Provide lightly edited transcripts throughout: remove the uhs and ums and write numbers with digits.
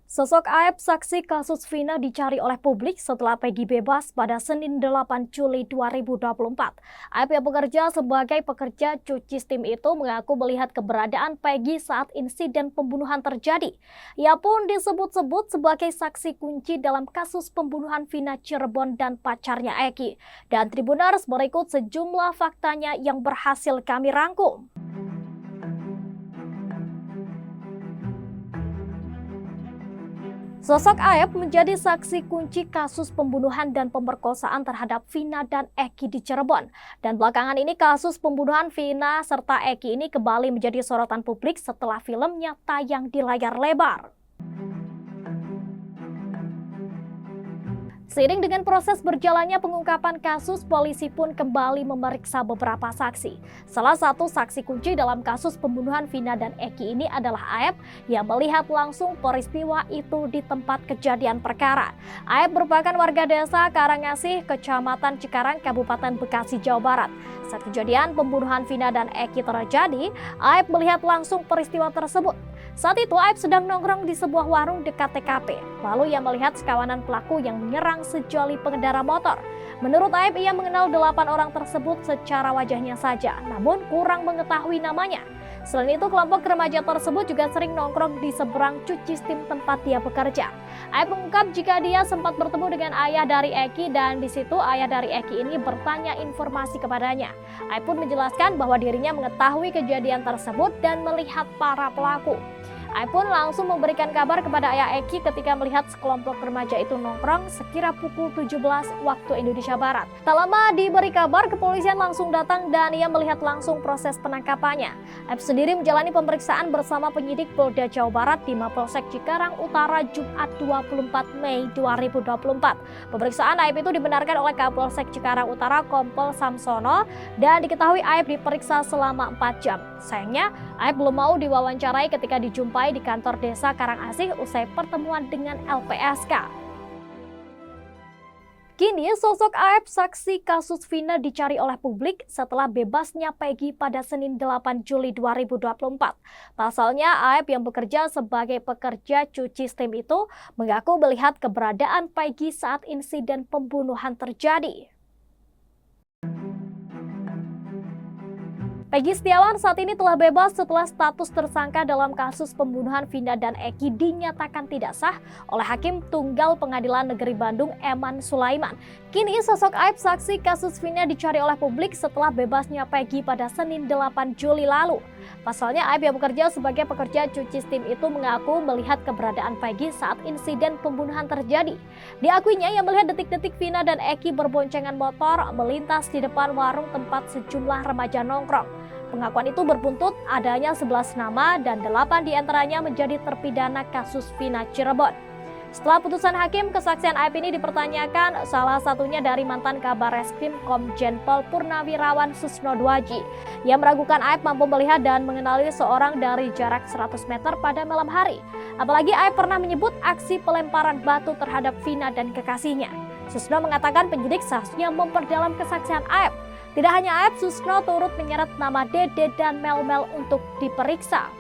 Sosok Aep saksi kasus Vina dicari oleh publik setelah Peggy bebas pada Senin 8 Juli 2024. Aep yang bekerja sebagai pekerja cuci steam itu mengaku melihat keberadaan Peggy saat insiden pembunuhan terjadi. Ia pun disebut-sebut sebagai saksi kunci dalam kasus pembunuhan Vina Cirebon dan pacarnya Eki. Dan Tribuners, berikut sejumlah faktanya yang berhasil kami rangkum. Sosok Aep menjadi saksi kunci kasus pembunuhan dan pemerkosaan terhadap Vina dan Eki di Cirebon. Dan belakangan ini kasus pembunuhan Vina serta Eki ini kembali menjadi sorotan publik setelah filmnya tayang di layar lebar. Seiring dengan proses berjalannya pengungkapan kasus, polisi pun kembali memeriksa beberapa saksi. Salah satu saksi kunci dalam kasus pembunuhan Vina dan Eki ini adalah Aep yang melihat langsung peristiwa itu di tempat kejadian perkara. Aep merupakan warga desa Karangasih, Kecamatan Cikarang, Kabupaten Bekasi, Jawa Barat. Saat kejadian pembunuhan Vina dan Eki terjadi, Aep melihat langsung peristiwa tersebut. Saat itu Aep sedang nongkrong di sebuah warung dekat TKP. Lalu ia melihat sekawanan pelaku yang menyerang sejoli pengendara motor. Menurut Aep, ia mengenal 8 orang tersebut secara wajahnya saja, namun kurang mengetahui namanya. Selain itu, kelompok remaja tersebut juga sering nongkrong di seberang cuci steam tempat dia bekerja. Aep mengungkap jika dia sempat bertemu dengan ayah dari Eki dan di situ ayah dari Eki ini bertanya informasi kepadanya. Aep pun menjelaskan bahwa dirinya mengetahui kejadian tersebut dan melihat para pelaku. Aep pun langsung memberikan kabar kepada ayah Eki ketika melihat sekelompok remaja itu nongkrong sekira pukul 17 waktu Indonesia Barat. Tak lama diberi kabar, kepolisian langsung datang dan ia melihat langsung proses penangkapannya. Aep sendiri menjalani pemeriksaan bersama penyidik Polda Jawa Barat di Mapolsek Cikarang Utara Jumat 24 Mei 2024. Pemeriksaan Aep itu dibenarkan oleh Kapolsek Cikarang Utara Kompol Samsono dan diketahui Aep diperiksa selama 4 jam. Sayangnya, Aep belum mau diwawancarai ketika dijumpai di kantor desa Karangasih usai pertemuan dengan LPSK. Kini sosok Aep saksi kasus Vina dicari oleh publik setelah bebasnya Peggy pada Senin 8 Juli 2024. Pasalnya Aep yang bekerja sebagai pekerja cuci steam itu mengaku melihat keberadaan Peggy saat insiden pembunuhan terjadi. Peggy Setiawan saat ini telah bebas setelah status tersangka dalam kasus pembunuhan Vina dan Eki dinyatakan tidak sah oleh Hakim Tunggal Pengadilan Negeri Bandung Eman Sulaiman. Kini sosok Aep saksi kasus Vina dicari oleh publik setelah bebasnya Peggy pada Senin 8 Juli lalu. Pasalnya Aep yang bekerja sebagai pekerja cuci steam itu mengaku melihat keberadaan Peggy saat insiden pembunuhan terjadi. Diakuinya ia melihat detik-detik Vina dan Eki berboncengan motor melintas di depan warung tempat sejumlah remaja nongkrong. Pengakuan itu berbuntut adanya 11 nama dan 8 diantaranya menjadi terpidana kasus Vina Cirebon. Setelah putusan hakim, kesaksian Aep ini dipertanyakan, salah satunya dari mantan Kabar Reskrim Komjen Pol Purnawirawan Susno Dwaji. Ia meragukan Aep mampu melihat dan mengenali seorang dari jarak 100 meter pada malam hari. Apalagi Aep pernah menyebut aksi pelemparan batu terhadap Vina dan kekasihnya. Susno mengatakan penyidik seharusnya memperdalam kesaksian Aep. Tidak hanya Aep, Susno turut menyeret nama Dede dan Mel-Mel untuk diperiksa.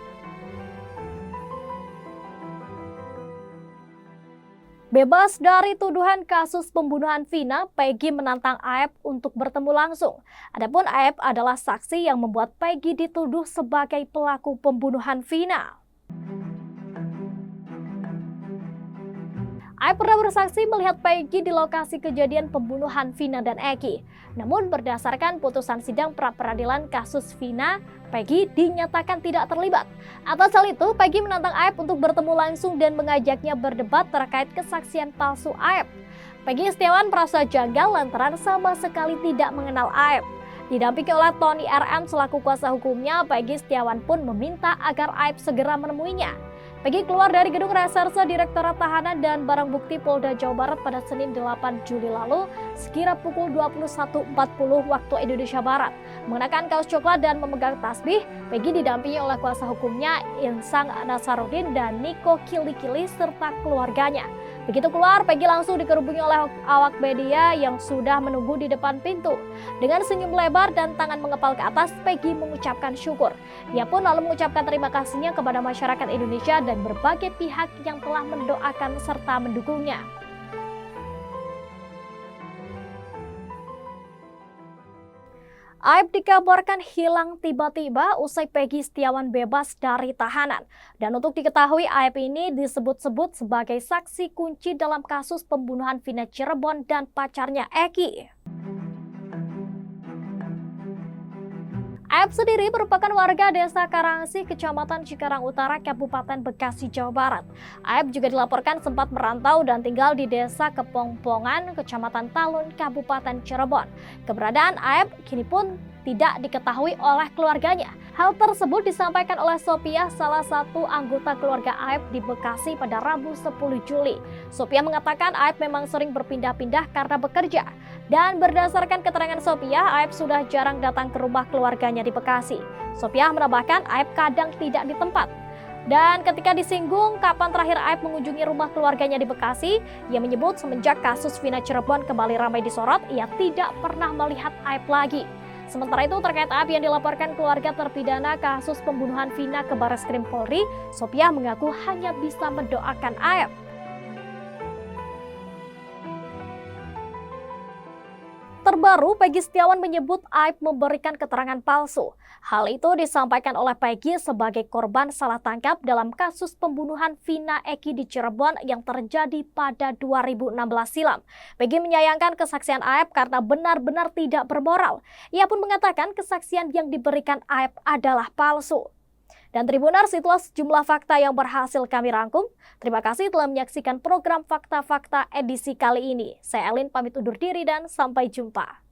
Bebas dari tuduhan kasus pembunuhan Vina, Peggy menantang Aep untuk bertemu langsung. Adapun Aep adalah saksi yang membuat Peggy dituduh sebagai pelaku pembunuhan Vina. Aep pernah bersaksi melihat Peggy di lokasi kejadian pembunuhan Vina dan Eki. Namun berdasarkan putusan sidang pra-peradilan kasus Vina, Peggy dinyatakan tidak terlibat. Atas hal itu, Peggy menantang Aep untuk bertemu langsung dan mengajaknya berdebat terkait kesaksian palsu Aep. Peggy Setiawan merasa janggal lantaran sama sekali tidak mengenal Aep. Didampingi oleh Tony RM selaku kuasa hukumnya, Peggy Setiawan pun meminta agar Aep segera menemuinya. Peggy keluar dari gedung reserse Direktorat Tahanan dan Barang Bukti Polda Jawa Barat pada Senin 8 Juli lalu sekira pukul 21.40 waktu Indonesia Barat. Mengenakan kaos coklat dan memegang tasbih, Peggy didampingi oleh kuasa hukumnya Insang Nasaruddin dan Niko Kili-Kili serta keluarganya. Begitu keluar, Peggy langsung dikerubungi oleh awak media yang sudah menunggu di depan pintu. Dengan senyum lebar dan tangan mengepal ke atas, Peggy mengucapkan syukur. Ia pun lalu mengucapkan terima kasihnya kepada masyarakat Indonesia dan berbagai pihak yang telah mendoakan serta mendukungnya. Aib dikabarkan hilang tiba-tiba usai Peggy Setiawan bebas dari tahanan. Dan untuk diketahui, Aib ini disebut-sebut sebagai saksi kunci dalam kasus pembunuhan Vina Cirebon dan pacarnya Eki. Aib sendiri merupakan warga desa Karangsi, Kecamatan Cikarang Utara, Kabupaten Bekasi, Jawa Barat. Aib juga dilaporkan sempat merantau dan tinggal di desa Kepongpongan, Kecamatan Talun, Kabupaten Cirebon. Keberadaan Aib kini pun tidak diketahui oleh keluarganya. Hal tersebut disampaikan oleh Sophia, salah satu anggota keluarga Aib di Bekasi pada Rabu 10 Juli. Sophia mengatakan Aib memang sering berpindah-pindah karena bekerja. Dan berdasarkan keterangan Sophia, Aib sudah jarang datang ke rumah keluarganya di Bekasi. Sophia menambahkan Aib kadang tidak di tempat. Dan ketika disinggung kapan terakhir Aib mengunjungi rumah keluarganya di Bekasi, ia menyebut semenjak kasus Vina Cirebon kembali ramai disorot, ia tidak pernah melihat Aib lagi. Sementara itu terkait Aib yang dilaporkan keluarga terpidana kasus pembunuhan Vina ke Barreskrim Polri, Sophia mengaku hanya bisa mendoakan Aib. Terbaru, Peggy Setiawan menyebut Aib memberikan keterangan palsu. Hal itu disampaikan oleh Peggy sebagai korban salah tangkap dalam kasus pembunuhan Vina Eki di Cirebon yang terjadi pada 2016 silam. Peggy menyayangkan kesaksian Aib karena benar-benar tidak bermoral. Ia pun mengatakan kesaksian yang diberikan Aib adalah palsu. Dan Tribuners, itulah sejumlah fakta yang berhasil kami rangkum. Terima kasih telah menyaksikan program Fakta-Fakta edisi kali ini. Saya Elin pamit undur diri dan sampai jumpa.